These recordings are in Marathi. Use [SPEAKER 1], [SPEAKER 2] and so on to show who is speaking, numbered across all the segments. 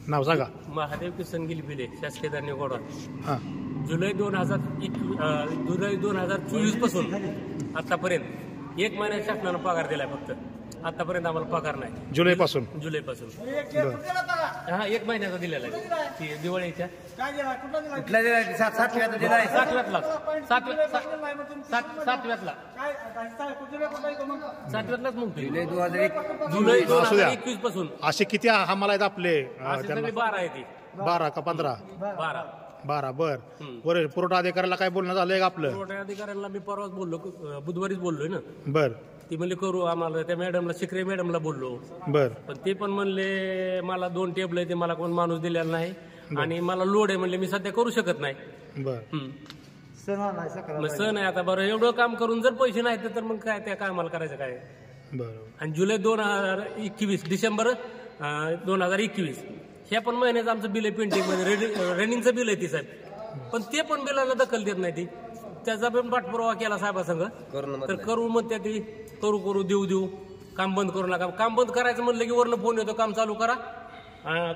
[SPEAKER 1] नाव सांगा.
[SPEAKER 2] महादेव किसन गिलबिले, शासकीय धान्य गोडा.
[SPEAKER 1] हां.
[SPEAKER 2] जुलै 2024 पासून आतापर्यंत 1 महिन्यात शासनानं पगार दिलाय. फक्त आतापर्यंत आम्हाला पगार नाही.
[SPEAKER 1] जुलैपासून
[SPEAKER 2] हा 1 महिन्याचा दिलेला आहे. दिवाळीच्या
[SPEAKER 3] कुठला दिला? 7व्याचा दिलाय.
[SPEAKER 2] 7व्यातला म्हणतो. जुलै 2021 पासून
[SPEAKER 1] असे किती हमाल आहेत आपले?
[SPEAKER 2] असे सगळे 12 आहे ती.
[SPEAKER 1] 12 का 15? 12. बर. पुरवठा अधिकाऱ्याला काय बोलणं झालंय का आपलं?
[SPEAKER 2] पुरवठा अधिकाऱ्यांना मी परवाच बोललो, बुधवारीच बोललोय ना.
[SPEAKER 1] बर.
[SPEAKER 2] ती म्हणले करू आम्हाला. त्या मॅडमला, शिकरे मॅडमला बोललो.
[SPEAKER 1] बर.
[SPEAKER 2] पण ते पण म्हणले मला 2 टेबल आहे, ते मला कोण माणूस दिलेला नाही आणि मला लोड आहे म्हणले, मी सध्या करू शकत नाही.
[SPEAKER 1] बर.
[SPEAKER 2] सण आहे आता. बरं, एवढं काम करून जर पैसे नाही तर मग काय त्या कामाला करायचं काय?
[SPEAKER 1] बरोबर.
[SPEAKER 2] आणि जुलै 2021, डिसेंबर 2021 ह्या पण महिन्याचं आमचं बिल आहे पेंटिंग मध्ये. रनिंगचं बिल आहे ती साहेब. पण ते पण बिलाला दखल देत नाही ती. त्याचा पण पाठपुरावा केला साहेबासंग तर करू मग त्या ती करू देऊ काम बंद करू नका. काम बंद करायचं म्हणलं की वरनं फोन येतो, काम चालू करा,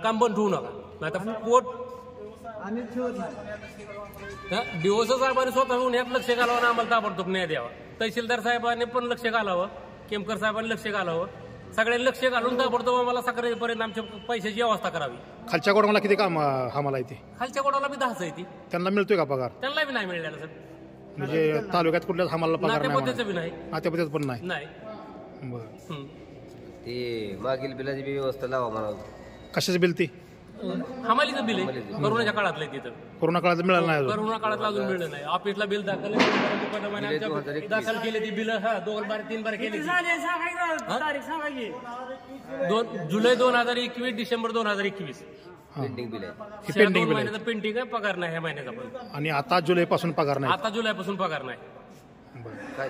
[SPEAKER 2] काम बंद ठेवू नका. आता पोट डिओसो साहेबांनी स्वतःहून ह्यात लक्ष घालावं आणि आम्हाला ताबडतोब न्याय द्यावा. तहसीलदार साहेबांनी पण लक्ष घालावं, केमकर साहेबांनी लक्ष घालावं. सगळ्यांनी लक्ष घालून ताबडतोब आम्हाला सकाळपर्यंत आमच्या पैशाची व्यवस्था करावी.
[SPEAKER 1] खालच्या गोडाऊनला किती काम हमाल आहे ते?
[SPEAKER 2] खालच्या गोडाला बी 10 आहे ती.
[SPEAKER 1] त्यांना मिळतोय का पगार?
[SPEAKER 2] त्यांना बी नाही मिळाला सर.
[SPEAKER 1] म्हणजे तालुक्यात कुठल्याच हमाला पगार
[SPEAKER 2] नात्यापत्याचं बी नाही.
[SPEAKER 1] नात्यापत्यात पण नाही.
[SPEAKER 2] बर.
[SPEAKER 3] ते मागील बिलाची व्यवस्था लावा मला.
[SPEAKER 1] कशाचं बिल ती?
[SPEAKER 2] हमालीचं बिल आहे. करोनाच्या काळातलं आहे तिथं.
[SPEAKER 1] कोरोना काळात मिळालं नाही.
[SPEAKER 2] करोना काळात अजून मिळलं नाही. ऑफिसला बिल दाखल दाखल केले ती बिल. 2 बार 3 बार केली. जुलै 2021, डिसेंबर 2021
[SPEAKER 3] पेंडिंग बिल आहे.
[SPEAKER 1] पेंडिंग बिल
[SPEAKER 2] महिन्याचा पेंटिंग आहे. पगार नाही ह्या महिन्याचा पण.
[SPEAKER 1] आणि आता जुलैपासून पगार नाही.
[SPEAKER 2] आता जुलैपासून पगार नाही.
[SPEAKER 3] काय